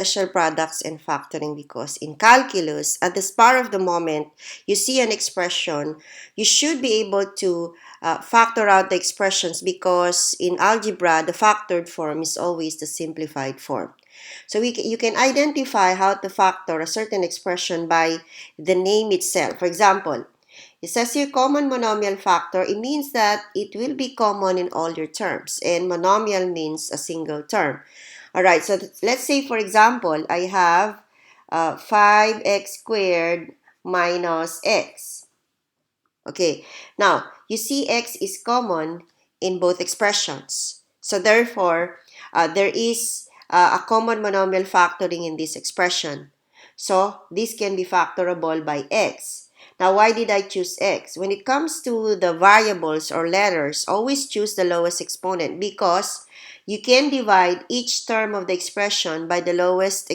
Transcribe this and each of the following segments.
special products and factoring because in calculus, at the spur of the moment, you see an expression, you should be able to factor out the expressions because in algebra, the factored form is always the simplified form. So you can identify how to factor a certain expression by the name itself. For example, it says here common monomial factor. It means that it will be common in all your terms. And monomial means a single term. All right, so let's say, for example, I have 5x squared minus x. Okay, now you see x is common in both expressions. So therefore, there is a common monomial factoring in this expression. So this can be factorable by x. Now, why did I choose x? When it comes to the variables or letters, always choose the lowest exponent because you can divide each term of the expression by the lowest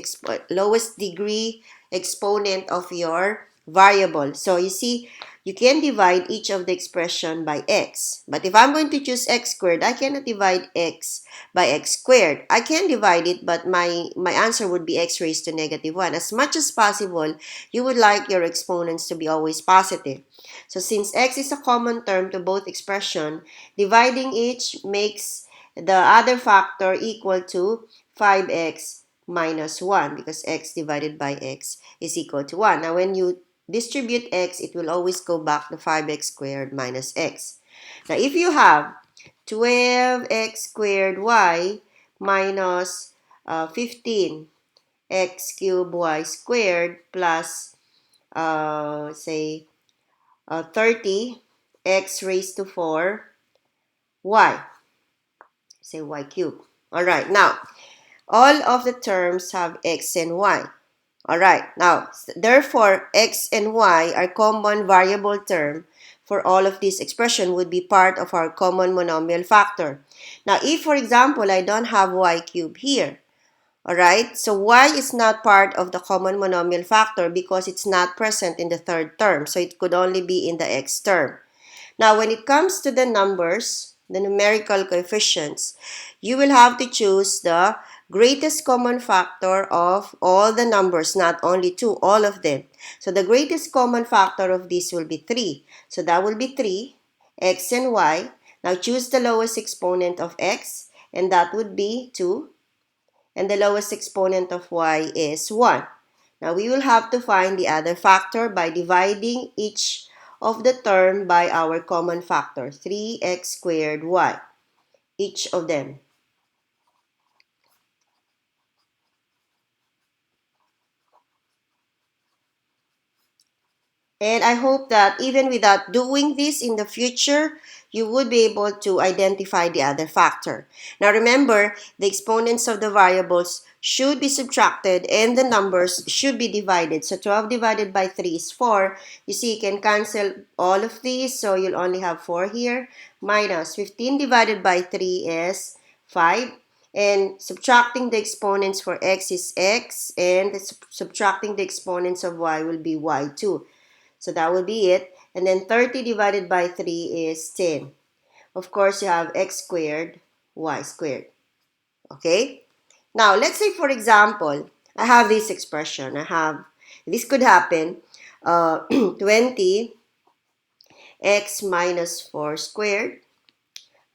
degree exponent of your variable. So you see, you can divide each of the expression by x. But if I'm going to choose x squared, I cannot divide x by x squared. I can divide it, but my answer would be x raised to -1. As much as possible, you would like your exponents to be always positive. So since x is a common term to both expression, dividing each makes the other factor equal to 5x minus 1 because x divided by x is equal to 1. Now, when you distribute x, it will always go back to 5x squared minus x. Now, if you have 12x squared y minus 15x cubed y squared plus, say, 30x raised to 4 y, say y cubed. All right, now, all of the terms have x and y. All right, now, therefore, x and y are common variable term for all of these expression would be part of our common monomial factor. Now, if, for example, I don't have y cubed here, all right, so y is not part of the common monomial factor because it's not present in the third term, so it could only be in the x term. Now, when it comes to the numbers, the numerical coefficients, you will have to choose the greatest common factor of all the numbers, not only 2, all of them. So the greatest common factor of this will be 3. So that will be 3, x and y. Now choose the lowest exponent of x, and that would be 2. And the lowest exponent of y is 1. Now we will have to find the other factor by dividing each of the term by our common factor, 3x squared y, each of them. And I hope that even without doing this in the future, you would be able to identify the other factor. Now remember, the exponents of the variables should be subtracted and the numbers should be divided. So 12 divided by 3 is 4. You see, you can cancel all of these, so you'll only have 4 here. Minus 15 divided by 3 is 5. And subtracting the exponents for x is x, and subtracting the exponents of y will be y2. So that will be it. And then 30 divided by 3 is 10. Of course, you have x squared, y squared. Okay? Now, let's say, for example, I have this expression. This could happen, 20 x minus 4 squared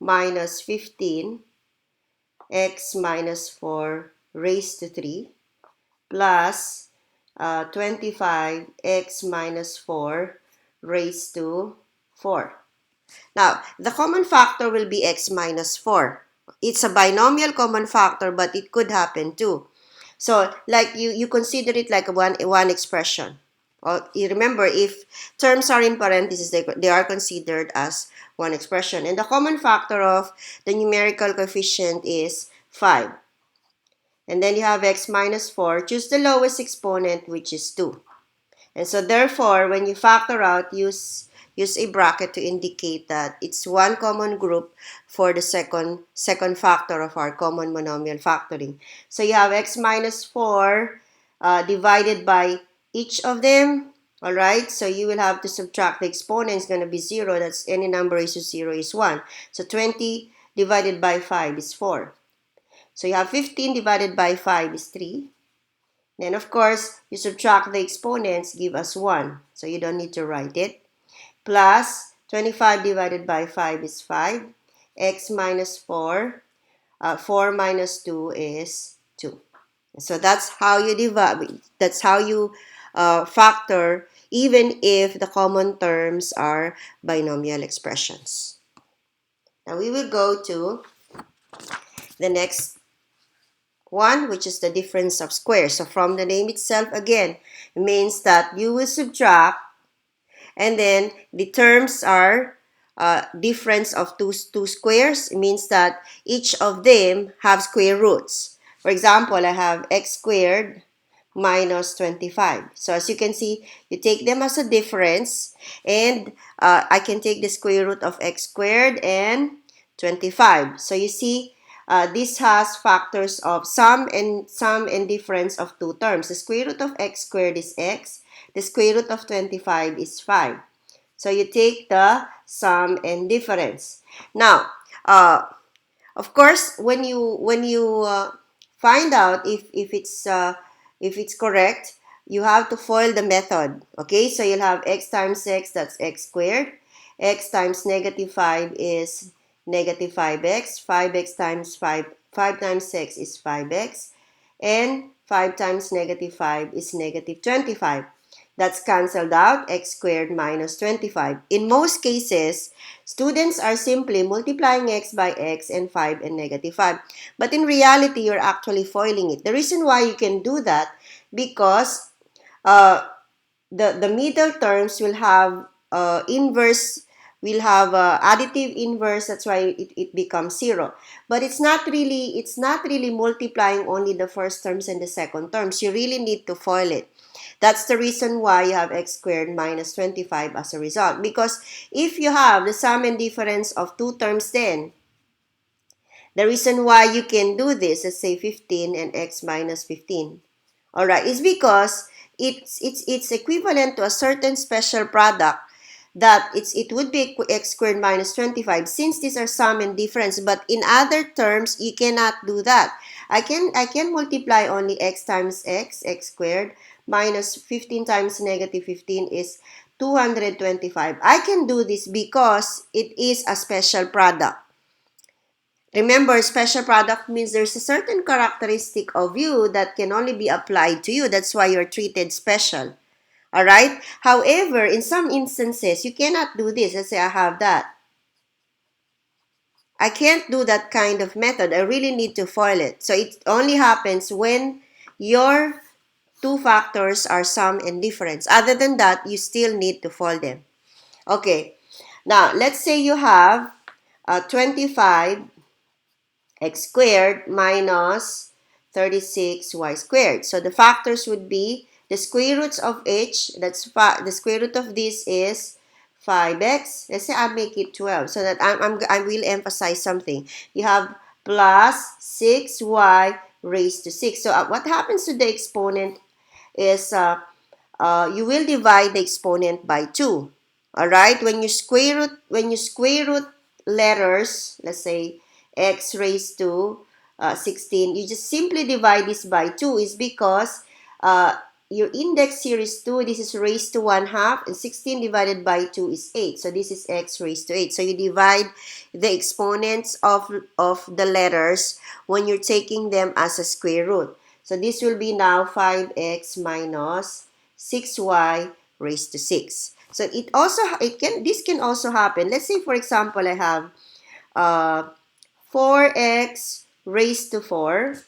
minus 15 x minus 4 raised to 3 plus 25x minus 4 raised to 4. Now, the common factor will be x minus 4. It's a binomial common factor, but it could happen too. So, like you consider it like one expression. You remember, if terms are in parentheses, they are considered as one expression. And the common factor of the numerical coefficient is 5. And then you have x minus 4. Choose the lowest exponent, which is 2. And so therefore, when you factor out, use a bracket to indicate that it's one common group for the second factor of our common monomial factoring. So you have x minus 4 divided by each of them. All right, so you will have to subtract the exponent. It's going to be 0. That's any number raised to 0 is 1. So 20 divided by 5 is 4. So you have 15 divided by 5 is 3. Then, of course, you subtract the exponents, give us 1. So you don't need to write it. Plus 25 divided by 5 is 5. X minus 4. 4 minus 2 is 2. So that's how you divide. That's how you factor, even if the common terms are binomial expressions. Now we will go to the next one, which is the difference of squares. So from the name itself, again, it means that you will subtract, and then the terms are difference of two squares. It means that each of them have square roots. For example, I have x squared minus 25. So as you can see, you take them as a difference, and I can take the square root of x squared and 25. So you see, this has factors of sum and difference of two terms. The square root of x squared is x. The square root of 25 is 5. So you take the sum and difference. Now, of course, when you find out if it's correct, you have to FOIL the method. Okay, so you'll have x times x, that's x squared. X times negative 5 is negative 5x. 5x times 5 times x is 5x. And 5 times negative 5 is negative 25. That's cancelled out, x squared minus 25. In most cases, students are simply multiplying x by x and 5 and negative 5. But in reality, you're actually FOILing it. The reason why you can do that, because the middle terms will have inverse, will have additive inverse. That's why it becomes 0. But it's not really multiplying only the first terms and the second terms. You really need to FOIL it. That's the reason why you have x squared minus 25 as a result. Because if you have the sum and difference of two terms, then the reason why you can do this, let's say 15 and x minus 15, all right, is because it's equivalent to a certain special product that it would be x squared minus 25, since these are sum and difference. But in other terms, you cannot do that. I can multiply only x times x squared, minus 15 times negative 15 is 225. I can do this because it is a special product. Remember, special product means there's a certain characteristic of you that can only be applied to you. That's why you're treated special. All right? However, in some instances, you cannot do this. Let's say I have that. I can't do that kind of method. I really need to FOIL it. So it only happens when your two factors are sum and difference. Other than that, you still need to FOIL them. Okay. Now, let's say you have 25 x squared minus 36y squared. So the factors would be the square roots of each. That's the square root of this is 5x. Let's say I make it 12 so that I will emphasize something. You have plus 6y raised to 6. So what happens to the exponent is you will divide the exponent by 2. All right? When you square root letters, let's say x raised to 16, you just simply divide this by 2. Is because your index here is 2, this is raised to 1/2, and 16 divided by 2 is 8. So this is x raised to 8. So you divide the exponents of the letters when you're taking them as a square root. So this will be now 5x minus 6y raised to 6. So this can also happen. Let's say, for example, I have 4x raised to 4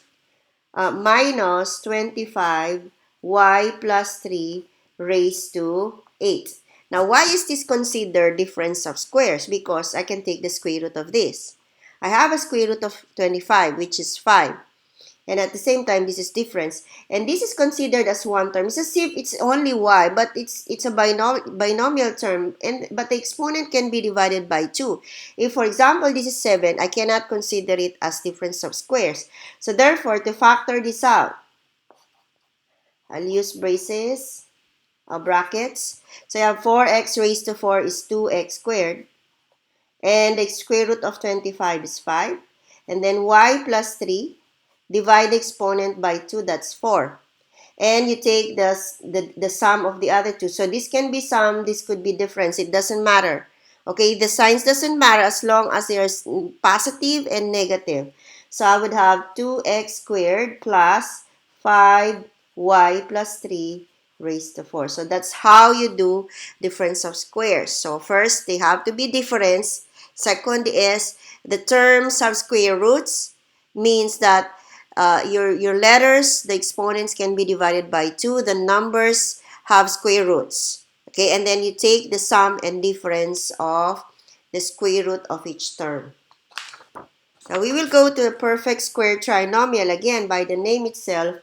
minus 25y plus 3 raised to 8. Now, why is this considered difference of squares? Because I can take the square root of this. I have a square root of 25, which is 5. And at the same time, this is difference. And this is considered as one term. It's as if it's only y, but it's a binomial term. But the exponent can be divided by 2. If, for example, this is 7, I cannot consider it as difference of squares. So therefore, to factor this out, I'll use braces, brackets. So I have 4x raised to 4 is 2x squared. And the square root of 25 is 5. And then y plus 3. Divide the exponent by 2, that's 4. and you take the sum of the other two. So this can be sum, this could be difference. It doesn't matter. Okay, the signs doesn't matter as long as there's positive and negative. So I would have 2x squared plus 5y plus 3 raised to 4. So that's how you do difference of squares. So first, they have to be difference. Second is the terms have square roots, means that your letters, the exponents can be divided by 2. The numbers have square roots. Okay, and then you take the sum and difference of the square root of each term. Now we will go to a perfect square trinomial. Again, by the name itself,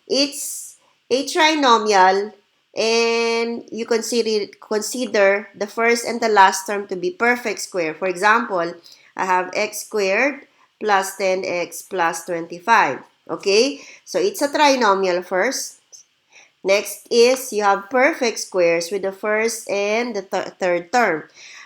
it's a trinomial, and you consider the first and the last term to be perfect square. For example, I have x squared plus 10x plus 25. Okay, so it's a trinomial first. Next is you have perfect squares with the first and the third term.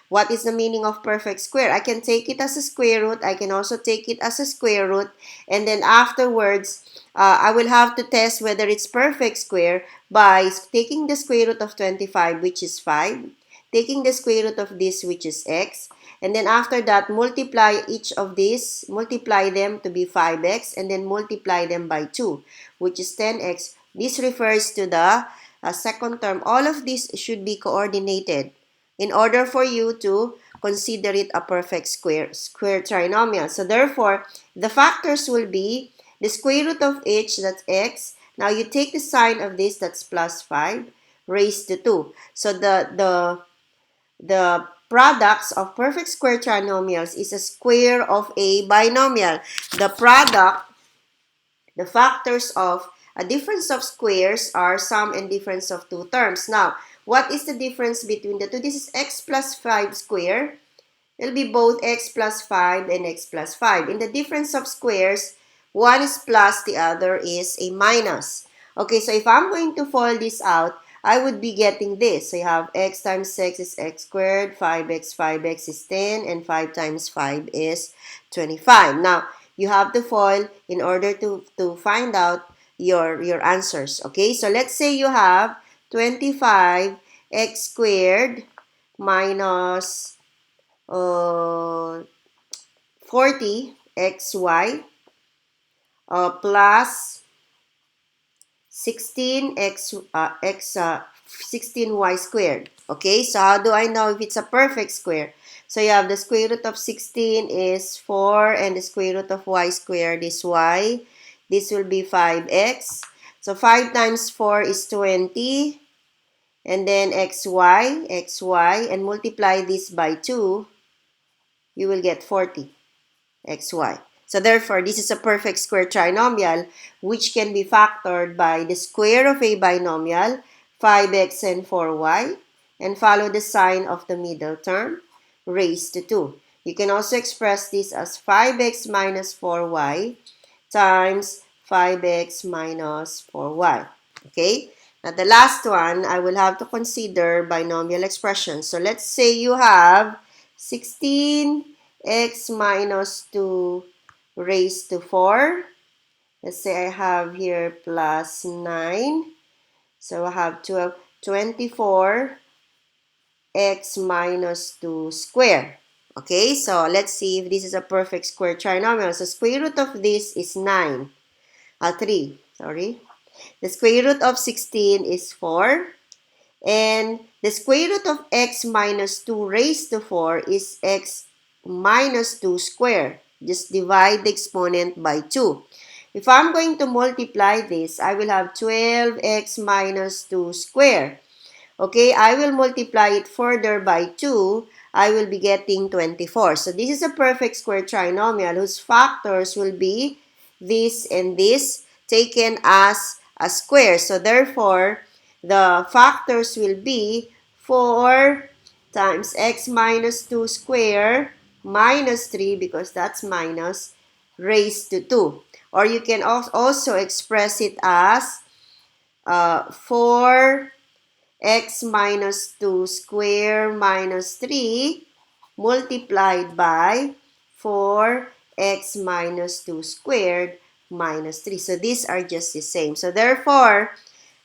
What is the meaning of perfect square? I can take it as a square root. I can also take it as a square root. And then afterwards, I will have to test whether it's perfect square by taking the square root of 25, which is 5. Taking the square root of this, which is x. And then after that, multiply each of these. Multiply them to be 5x. And then multiply them by 2, which is 10x. This refers to the second term. All of these should be coordinated in order for you to consider it a perfect square trinomial. So therefore, the factors will be the square root of each, that's x. Now you take the sign of this, that's plus 5, raised to 2. So the products of perfect square trinomials is a square of a binomial. The product, the factors of a difference of squares are sum and difference of two terms. Now, what is the difference between the two? This is x plus 5 square. It'll be both x plus 5 and x plus 5. In the difference of squares, one is plus, the other is a minus. Okay, so if I'm going to fold this out, I would be getting this. So you have x times x is x squared, 5x is 10, and 5 times 5 is 25. Now, you have to fold in order to find out your answers. Okay, so let's say you have 25 x squared minus 40 xy plus 16y squared. Okay, so how do I know if it's a perfect square? So you have the square root of 16 is 4, and the square root of y squared is y. This will be 5x. So 5 times 4 is 20. And then xy, and multiply this by 2, you will get 40 xy. So therefore, this is a perfect square trinomial which can be factored by the square of a binomial, 5x and 4y, and follow the sign of the middle term, raised to 2. You can also express this as 5x minus 4y times 5x minus 4y. Okay? Now, the last one, I will have to consider binomial expressions. So, let's say you have 16x minus 2 raised to 4. Let's say I have here plus 9. So, I have 24x minus 2 square. Okay, so let's see if this is a perfect square trinomial. So, square root of this is 3. Sorry. The square root of 16 is 4. And the square root of x minus 2 raised to 4 is x minus 2 squared. Just divide the exponent by 2. If I'm going to multiply this, I will have 12x minus 2 squared. Okay, I will multiply it further by 2. I will be getting 24. So this is a perfect square trinomial whose factors will be this and this taken as a square. So therefore, the factors will be 4 times x minus 2 square minus 3, because that's minus, raised to 2. Or you can also express it as 4 x minus 2 square minus 3 multiplied by 4x minus 2 squared minus 3. So these are just the same. So therefore,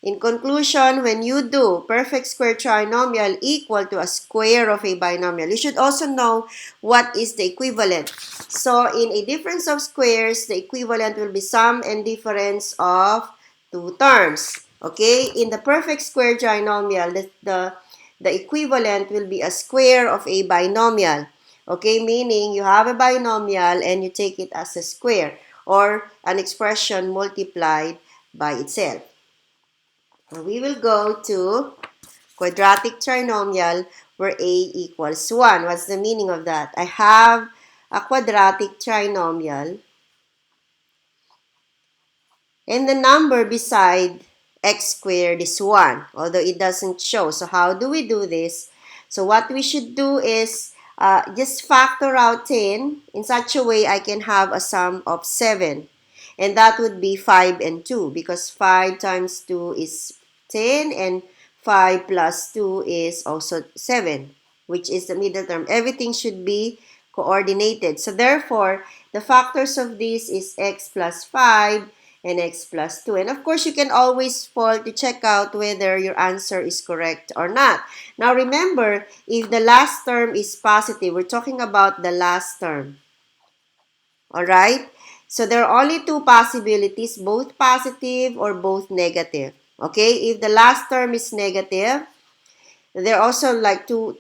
in conclusion, when you do perfect square trinomial equal to a square of a binomial, you should also know what is the equivalent. So in a difference of squares, the equivalent will be sum and difference of two terms. Okay? In the perfect square trinomial, the equivalent will be a square of a binomial. Okay? Meaning you have a binomial and you take it as a square or an expression multiplied by itself. We will go to quadratic trinomial where a equals 1. What's the meaning of that? I have a quadratic trinomial and the number beside x squared is 1, although it doesn't show. So how do we do this? So what we should do is just factor out 10 in such a way I can have a sum of 7. And that would be 5 and 2 because 5 times 2 is 10 and 5 plus 2 is also 7, which is the middle term. Everything should be coordinated. So therefore, the factors of this is x plus 5 and x plus 2. And of course, you can always fall to check out whether your answer is correct or not. Now remember, if the last term is positive, we're talking about the last term. Alright? So there are only two possibilities, both positive or both negative. Okay? If the last term is negative, there are also like two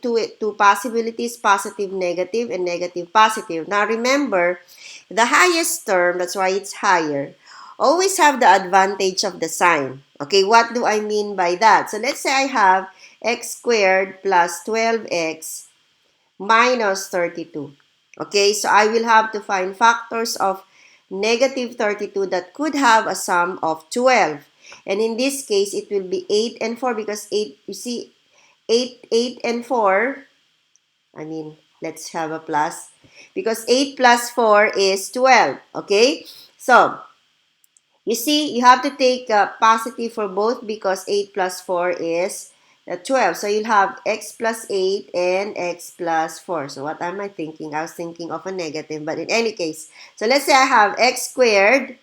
possibilities, positive, negative, and negative, positive. Now remember, the highest term, that's why it's higher, always have the advantage of the sign. Okay, what do I mean by that? So let's say I have x squared plus 12x minus 32. Okay, so I will have to find factors of negative 32 that could have a sum of 12. And in this case, it will be 8 and 4 because 8, you see, 8 and 4, let's have a plus. Because 8 plus 4 is 12. Okay, so you see, you have to take positive for both because 8 plus 4 is 12. So you'll have x plus 8 and x plus 4. So what am I thinking? I was thinking of a negative, but in any case. So let's say I have x squared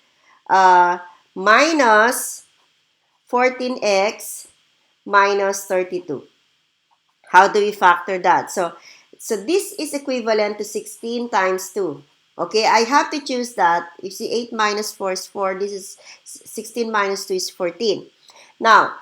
minus 14x minus 32. How do we factor that? So this is equivalent to 16 times 2. Okay, I have to choose that. You see, 8 minus 4 is 4. This is 16 minus 2 is 14. Now,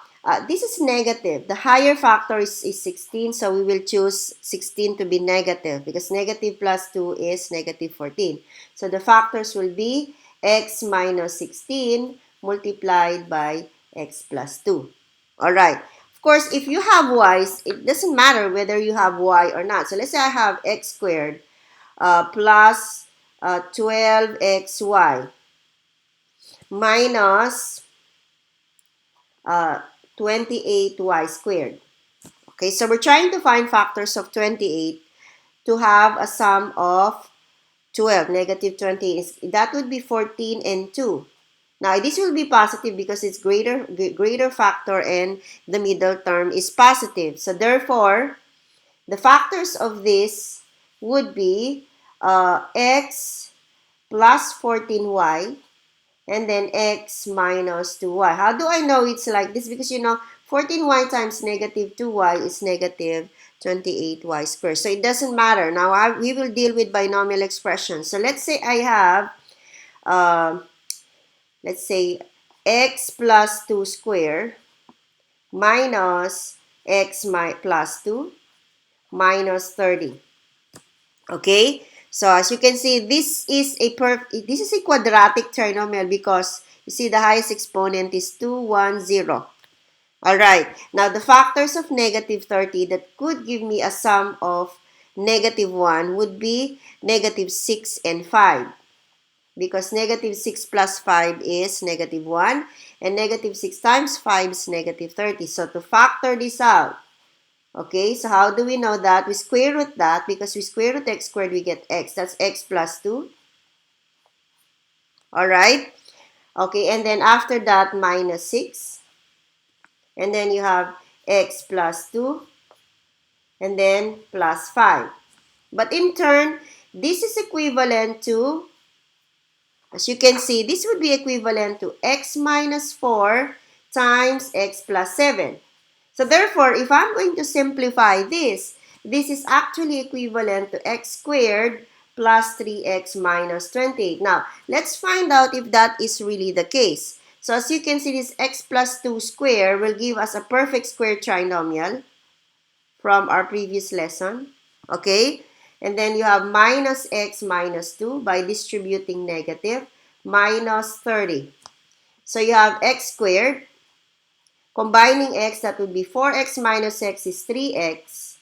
this is negative. The higher factor is 16, so we will choose 16 to be negative because negative plus 2 is negative 14. So the factors will be x minus 16 multiplied by x plus 2. Alright. Of course, if you have y's, it doesn't matter whether you have y or not. So let's say I have x squared plus 12xy minus 28y squared. Okay, so we're trying to find factors of 28 to have a sum of 12, negative 28. That would be 14 and 2. Now, this will be positive because it's greater factor and the middle term is positive. So, therefore, the factors of this would be x plus 14y and then x minus 2y. How do I know it's like this? Because, 14y times negative 2y is negative 28y squared. So, it doesn't matter. Now, we will deal with binomial expressions. So, let's say I have let's say x plus 2 square minus x plus 2 minus 30. Okay? So as you can see, this is a quadratic trinomial because you see the highest exponent is 2, 1, 0. Alright, now the factors of negative 30 that could give me a sum of negative 1 would be negative 6 and 5. Because negative 6 plus 5 is negative 1. And negative 6 times 5 is negative 30. So to factor this out, okay, so how do we know that? We square root that. Because we square root x squared, we get x. That's x plus 2. Alright? Okay, and then after that, minus 6. And then you have x plus 2. And then plus 5. But in turn, this is equivalent to As you can see, this would be equivalent to x minus 4 times x plus 7. So therefore, if I'm going to simplify this is actually equivalent to x squared plus 3x minus 28. Now, let's find out if that is really the case. So as you can see, this x plus 2 square will give us a perfect square trinomial from our previous lesson. Okay? And then you have minus x minus 2 by distributing negative minus 30. So you have x squared. Combining x, that would be 4x minus x is 3x.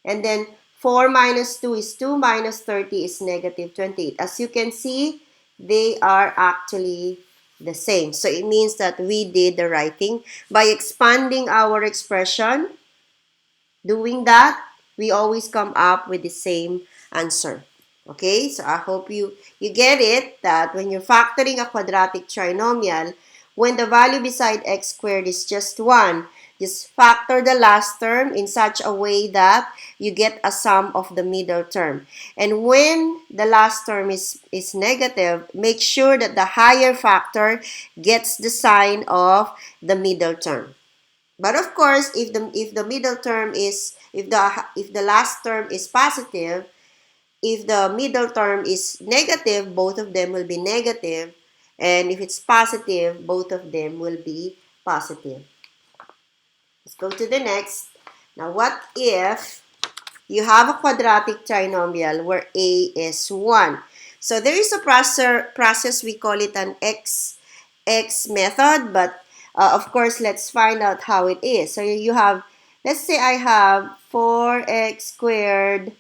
And then 4 minus 2 is 2 minus 30 is negative 28. As you can see, they are actually the same. So it means that we did the right thing. By expanding our expression, doing that, we always come up with the same answer. Okay, so I hope you get it that when you're factoring a quadratic trinomial, when the value beside x squared is just 1, just factor the last term in such a way that you get a sum of the middle term. And when the last term is negative, make sure that the higher factor gets the sign of the middle term. But of course, if the middle term is if the last term is positive, if the middle term is negative, both of them will be negative, and if it's positive, both of them will be positive. Let's go to the next. Now, what if you have a quadratic trinomial where a is 1? So there is a process we call it an x method, but of course, let's find out how it is. So you have, let's say I have 4x squared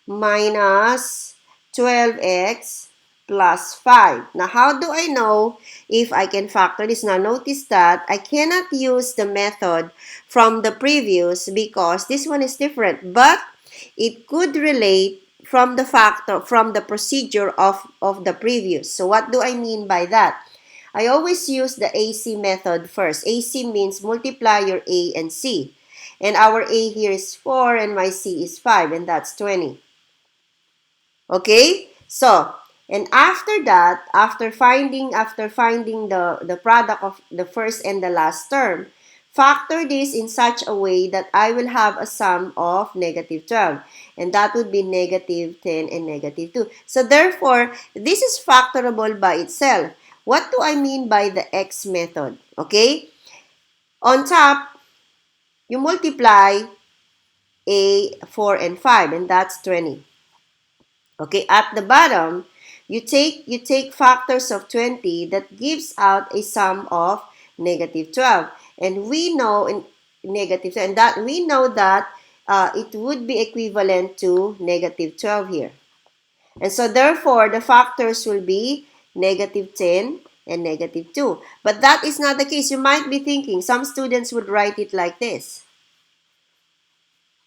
minus 12x plus 5. Now, how do I know if I can factor this? Now, notice that I cannot use the method from the previous because this one is different, but it could relate from the procedure of the previous. So, what do I mean by that? I always use the AC method first. AC means multiply your A and C. And our A here is 4 and my C is 5, and that's 20. Okay? So, and after that, after finding the product of the first and the last term, factor this in such a way that I will have a sum of negative 12. And that would be negative 10 and negative 2. So therefore, this is factorable by itself. What do I mean by the X method? Okay? On top, you multiply A 4 and 5, and that's 20. Okay, at the bottom, you take factors of 20 that gives out a sum of negative 12. And we know in negative, and that we know that it would be equivalent to negative 12 here. And so therefore, the factors will be negative 10 and negative 2. But that is not the case. You might be thinking, some students would write it like this,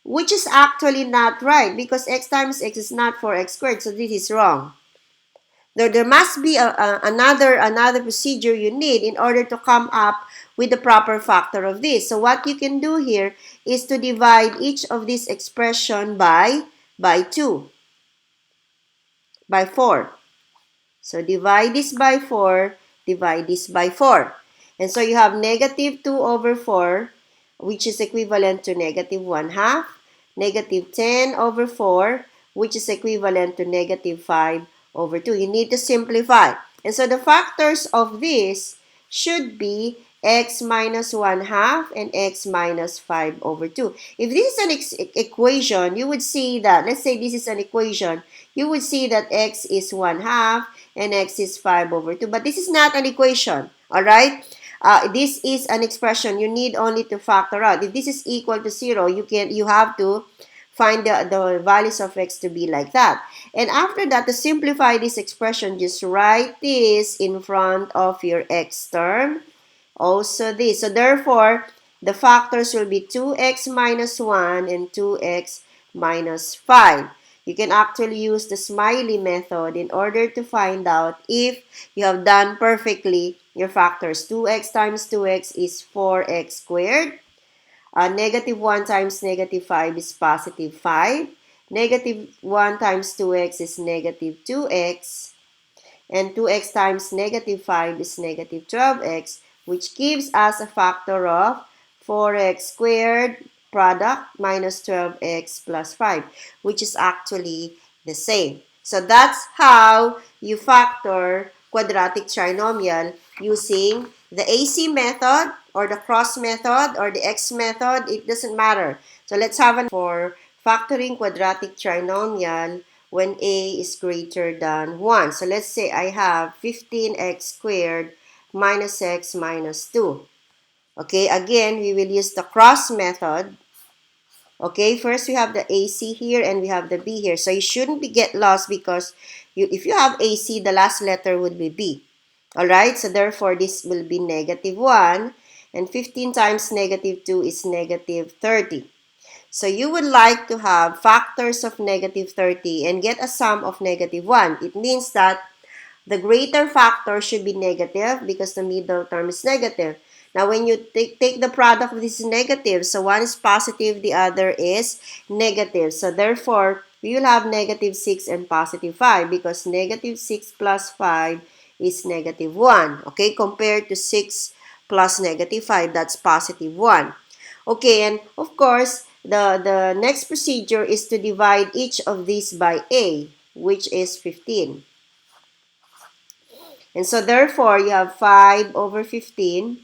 which is actually not right because x times x is not 4x squared, so this is wrong. There must be another procedure you need in order to come up with the proper factor of this. So what you can do here is to divide each of these expression by 2, by 4. So divide this by 4, divide this by 4. And so you have negative 2 over 4, which is equivalent to negative 1/2. Negative 10 over 4, which is equivalent to negative 5 over 2. You need to simplify. And so the factors of this should be x minus 1/2 and x minus 5 over 2. If this is an equation, you would see that, let's say this is an equation, you would see that x is 1/2 and x is 5 over 2. But this is not an equation, all right? This is an expression. You need only to factor out. If this is equal to 0, you have to find the values of x to be like that. And after that, to simplify this expression, just write this in front of your x term. Also this. So therefore, the factors will be 2x minus 1 and 2x minus 5. You can actually use the smiley method in order to find out if you have done perfectly your factors. 2x times 2x is 4x squared. Negative 1 times negative 5 is positive 5. Negative 1 times 2x is negative 2x. and 2x times negative 5 is negative 12x, which gives us a factor of 4x squared product minus 12x plus 5, which is actually the same. So that's how you factor quadratic trinomial using the AC method or the cross method or the X method. It doesn't matter. So let's have an for factoring quadratic trinomial when a is greater than 1. So let's say I have 15x squared minus x minus 2. Okay, again, we will use the cross method. Okay, first we have the AC here and we have the B here. So you shouldn't get lost because if you have AC, the last letter would be B. Alright, so therefore this will be negative 1 and 15 times negative 2 is negative 30. So you would like to have factors of negative 30 and get a sum of negative 1. It means that the greater factor should be negative because the middle term is negative. Now, when you take the product, this is negative. So, one is positive, the other is negative. So, therefore, we will have negative 6 and positive 5 because negative 6 plus 5 is negative 1. Okay, compared to 6 plus negative 5, that's positive 1. Okay, and of course, the next procedure is to divide each of these by A, which is 15. And so therefore, you have 5 over 15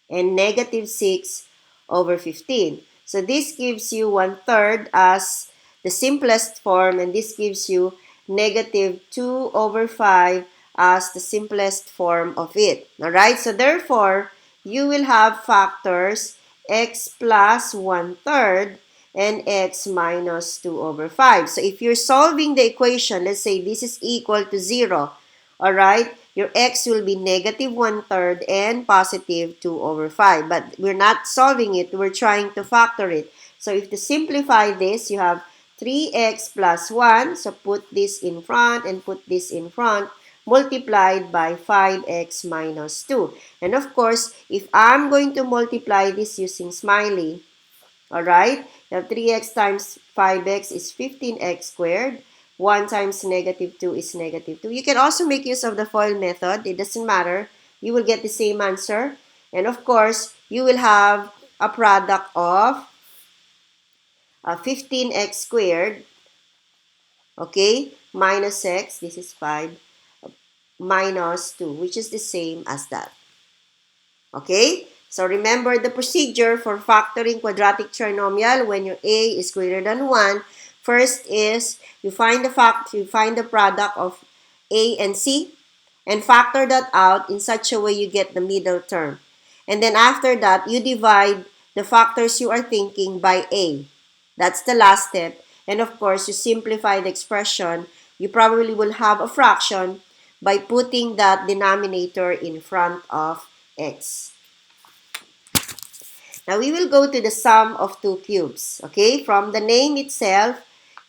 and negative 6 over 15. So this gives you 1/3 as the simplest form, and this gives you negative 2 over 5 as the simplest form of it. Alright, so therefore, you will have factors x plus 1/3 and x minus 2 over 5. So if you're solving the equation, let's say this is equal to 0. Alright, your x will be negative 1/3 and positive 2 over 5. But we're not solving it, we're trying to factor it. So if to simplify this, you have 3x plus 1. So put this in front and put this in front, multiplied by 5x minus 2. And of course, if I'm going to multiply this using smiley, alright, you have 3x times 5x is 15x squared. 1 times negative 2 is negative 2. You can also make use of the FOIL method. It doesn't matter. You will get the same answer. And of course, you will have a product of 15x squared, okay, minus x, this is 5, minus 2, which is the same as that. Okay? So remember the procedure for factoring quadratic trinomial when your a is greater than 1. First is you find the product of a and c and factor that out in such a way you get the middle term. And then after that, you divide the factors you are thinking by a. That's the last step. And of course, you simplify the expression. You probably will have a fraction by putting that denominator in front of x. Now, we will go to the sum of two cubes. Okay, from the name itself,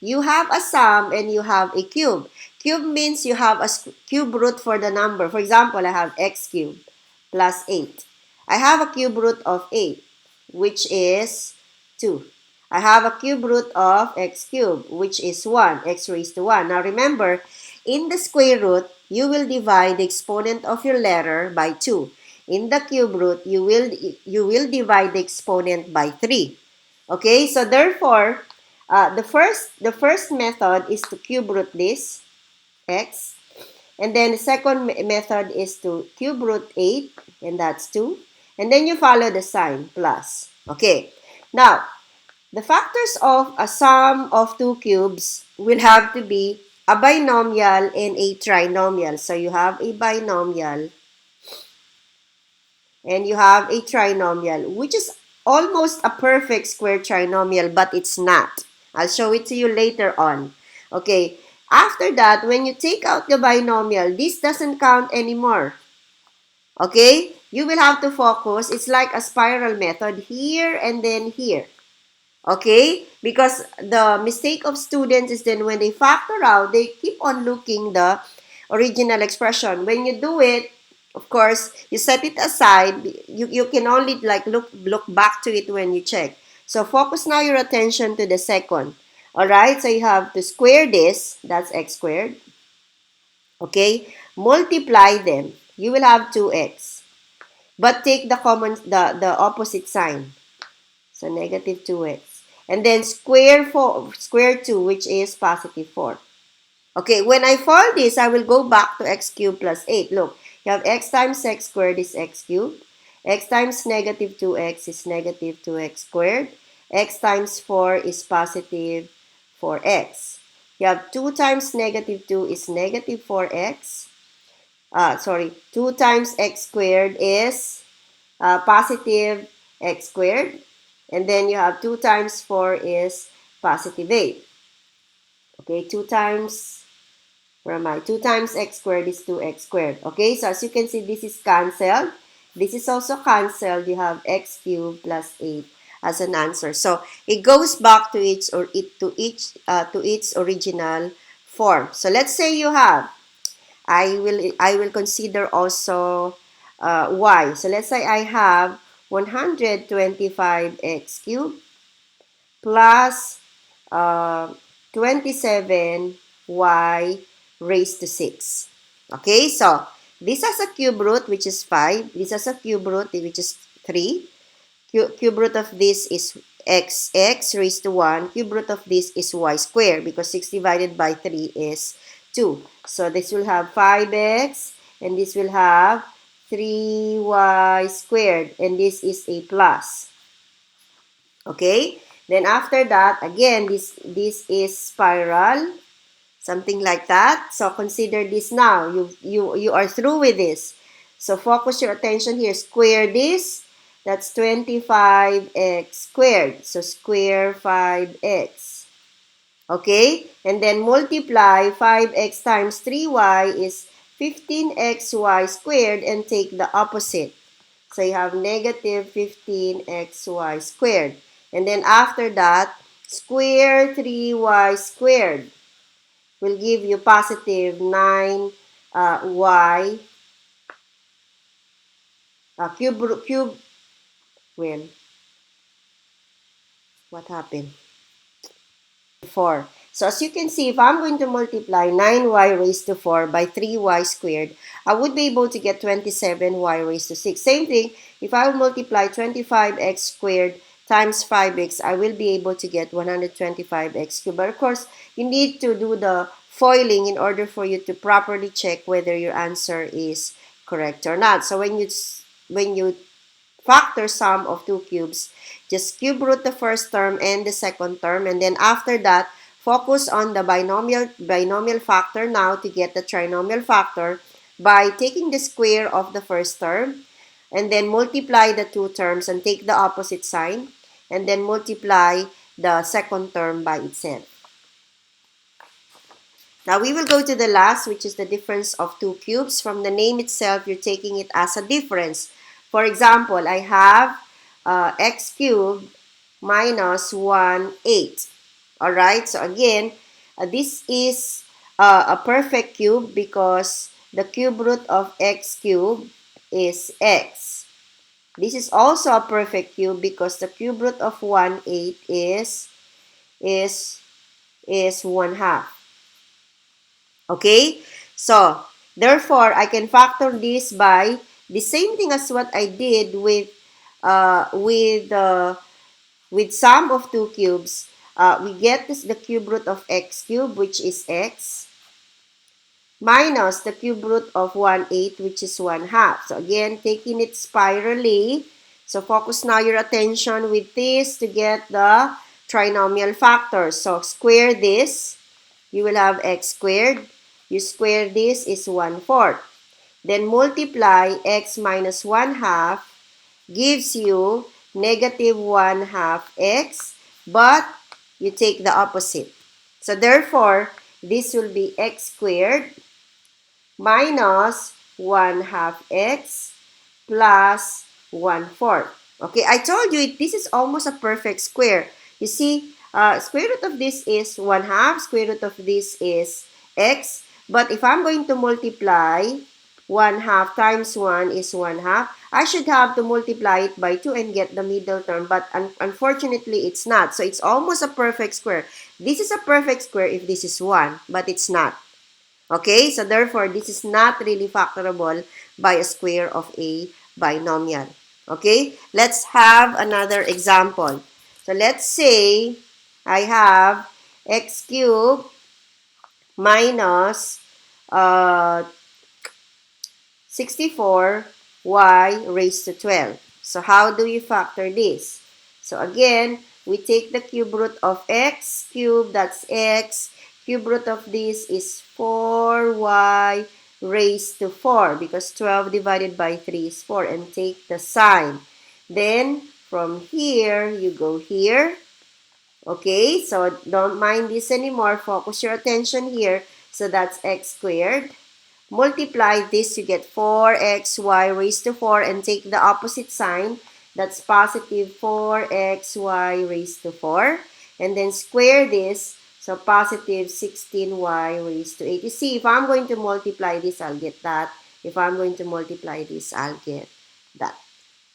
you have a sum and you have a cube. Cube means you have a cube root for the number. For example, I have x cubed plus 8. I have a cube root of 8, which is 2. I have a cube root of x cubed, which is 1, x raised to 1. Now, remember, in the square root, you will divide the exponent of your letter by 2. In the cube root, you will divide the exponent by 3. Okay, so therefore, the first method is to cube root this, x. And then the second method is to cube root 8, and that's 2. And then you follow the sign, plus. Okay, now, the factors of a sum of two cubes will have to be a binomial and a trinomial. So you have a binomial and you have a trinomial, which is almost a perfect square trinomial, but it's not. I'll show it to you later on. Okay, after that, when you take out the binomial, this doesn't count anymore. Okay, you will have to focus. It's like a spiral method here and then here. Okay, because the mistake of students is then when they factor out, they keep on looking the original expression. When you do it, of course, you set it aside. You can only like look back to it when you check. So focus now your attention to the second. Alright, so you have to square this. That's x squared. Okay, multiply them, you will have 2x. But take the opposite sign. So negative 2x. And then square 2, which is positive 4. Okay, when I fold this, I will go back to x cubed plus 8. Look, you have x times x squared is x cubed. X times negative 2x is negative 2x squared. X times 4 is positive 4x. You have 2 times negative 2 is negative 4x. 2 times x squared is positive x squared. And then you have 2 times 4 is positive 8. Okay, 2 times, where am I? 2 times x squared is 2x squared. Okay, so as you can see, this is cancelled. This is also cancelled. You have x cubed plus 8 as an answer. So it goes back to its original form. So let's say you have, I will consider also y. So let's say I have 125x cubed plus 27y raised to 6. Okay, so this has a cube root, which is 5. This has a cube root, which is 3. Cube root of this is x raised to 1. Cube root of this is y squared, because 6 divided by 3 is 2. So this will have 5x, and this will have 3y squared, and this is a plus. Okay, then after that, again, this is spiral, something like that. So consider this now. You are through with this. So focus your attention here. Square this. That's 25x squared. So square 5x. Okay? And then multiply 5x times 3y is 15xy squared, and take the opposite. So you have negative 15xy squared. And then after that, square 3y squared will give you positive 9y cube. Well, what happened? 4. So as you can see, if I'm going to multiply 9y raised to 4 by 3y squared, I would be able to get 27y raised to 6. Same thing, if I multiply 25x squared times 5x, I will be able to get 125x cubed. But of course, you need to do the foiling in order for you to properly check whether your answer is correct or not. So when you factor sum of two cubes, just cube root the first term and the second term, and then after that, focus on the binomial factor now to get the trinomial factor by taking the square of the first term, and then multiply the two terms and take the opposite sign, and then multiply the second term by itself. Now we will go to the last, which is the difference of two cubes. From the name itself, you're taking it as a difference. For example, I have x cubed minus 1/8. Alright, so again, this is a perfect cube because the cube root of x cubed is x. This is also a perfect cube because the cube root of 1/8 is 1/2. Okay, so therefore I can factor this by the same thing as what I did with sum of two cubes. We get the cube root of x cubed, which is x, minus the cube root of 1/8, which is 1/2. So again, taking it spirally. So focus now your attention with this to get the trinomial factors. So square this, you will have x squared. You square this is 1/4. Then multiply x minus 1/2 gives you negative 1/2 x, but you take the opposite. So therefore, this will be x squared minus 1/2 x plus 1/4. Okay, I told you this is almost a perfect square. You see, square root of this is 1/2, square root of this is x. But if I'm going to multiply 1/2 times 1 is 1/2, I should have to multiply it by 2 and get the middle term. But unfortunately, it's not. So it's almost a perfect square. This is a perfect square if this is 1, but it's not. Okay, so therefore, this is not really factorable by a square of a binomial. Okay, let's have another example. So let's say I have x cubed minus uh, 64 y raised to 12. So how do we factor this? So again, we take the cube root of x cubed, that's x. Cube root of this is 4y raised to 4 because 12 divided by 3 is 4, and take the sign. Then from here, you go here. Okay, so don't mind this anymore. Focus your attention here. So that's x squared. Multiply this, you get 4xy raised to 4, and take the opposite sign. That's positive 4xy raised to 4. And then square this, so positive 16y raised to 8. You see, if I'm going to multiply this, I'll get that. If I'm going to multiply this, I'll get that.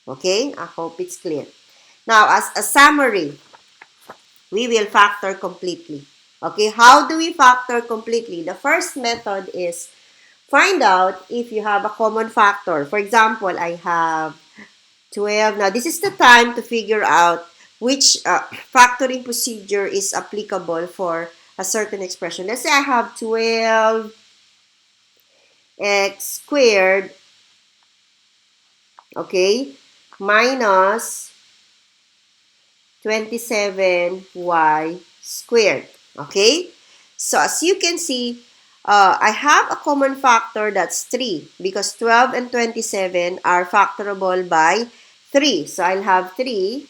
Okay, I hope it's clear. Now, as a summary, we will factor completely. Okay, how do we factor completely? The first method is find out if you have a common factor. For example, I have 12. Now, this is the time to figure out which factoring procedure is applicable for a certain expression. Let's say I have 12x squared, okay, minus 27y squared, okay? So, as you can see, I have a common factor that's 3 because 12 and 27 are factorable by 3. So, I'll have 3,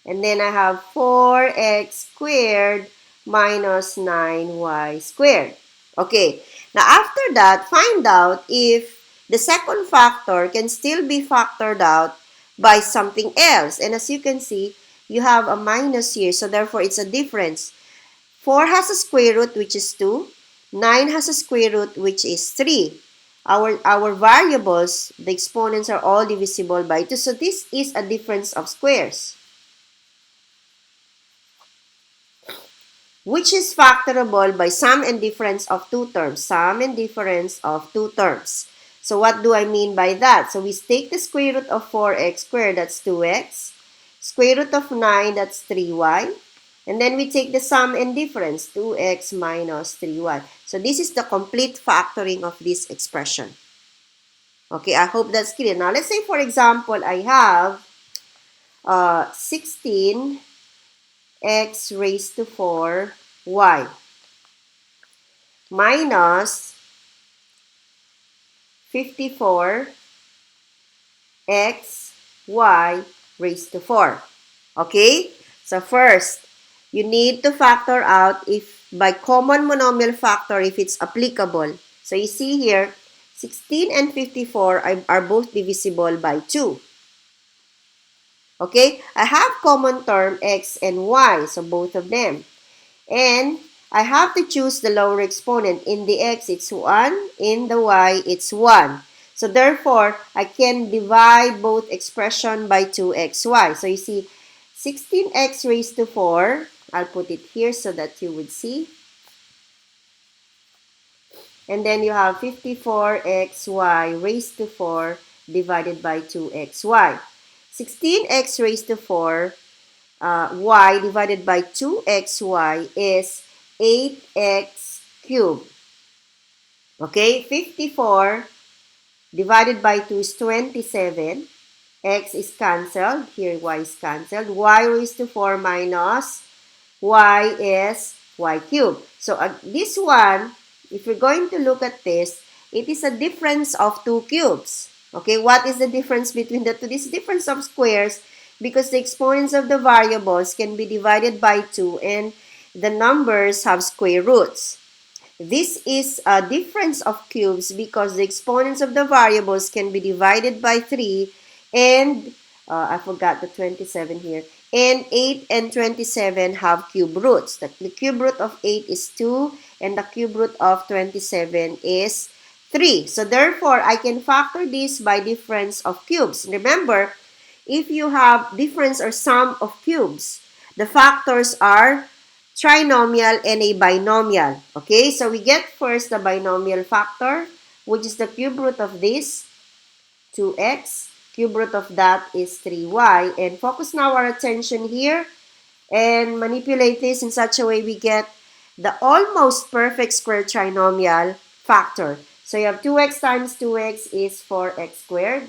and then I have 4x squared minus 9y squared. Okay, now after that, find out if the second factor can still be factored out by something else. And as you can see, you have a minus here, so therefore it's a difference. 4 has a square root, which is 2. 9 has a square root, which is 3. Our variables, the exponents are all divisible by 2. So this is a difference of squares, which is factorable by sum and difference of two terms. Sum and difference of two terms. So what do I mean by that? So we take the square root of 4x squared, that's 2x. Square root of 9, that's 3y. And then we take the sum and difference, 2x minus 3y. So this is the complete factoring of this expression. Okay, I hope that's clear. Now, let's say, for example, I have 16x raised to 4y minus 54xy raised to 4. Okay? So first, you need to factor out if by common monomial factor, if it's applicable. So you see here, 16 and 54 are both divisible by 2. Okay? I have common term x and y, so both of them. And I have to choose the lower exponent. In the x, it's 1. In the y, it's 1. So therefore, I can divide both expression by 2xy. So you see, 16x raised to 4. I'll put it here so that you would see. And then you have 54xy raised to 4 divided by 2xy. 16x raised to 4 y divided by 2xy is 8x cubed. Okay, 54 divided by 2 is 27. X is cancelled. Here, y is cancelled. Y raised to 4 minus y is y cubed. So, this one, if you're going to look at this, it is a difference of 2 cubes. Okay, what is the difference between the two? This difference of squares because the exponents of the variables can be divided by 2 and the numbers have square roots. This is a difference of cubes because the exponents of the variables can be divided by 3 and, I forgot the 27 here, and 8 and 27 have cube roots. The cube root of 8 is 2 and the cube root of 27 is 3. So therefore, I can factor this by difference of cubes. Remember, if you have difference or sum of cubes, the factors are trinomial, and a binomial. Okay, so we get first the binomial factor, which is the cube root of this, 2x. Cube root of that is 3y. And focus now our attention here and manipulate this in such a way we get the almost perfect square trinomial factor. So you have 2x times 2x is 4x squared.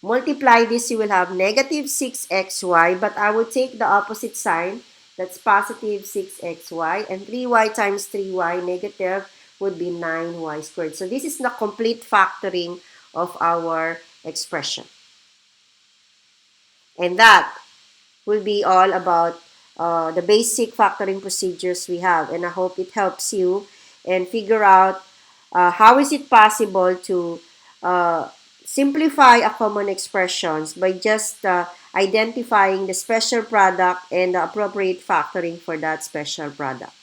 Multiply this, you will have negative 6xy, but I will take the opposite sign. That's positive 6xy. And 3y times 3y, negative, would be 9y squared. So this is the complete factoring of our expression. And that will be all about the basic factoring procedures we have. And I hope it helps you and figure out how is it possible to simplify a common expressions by just identifying the special product and the appropriate factoring for that special product.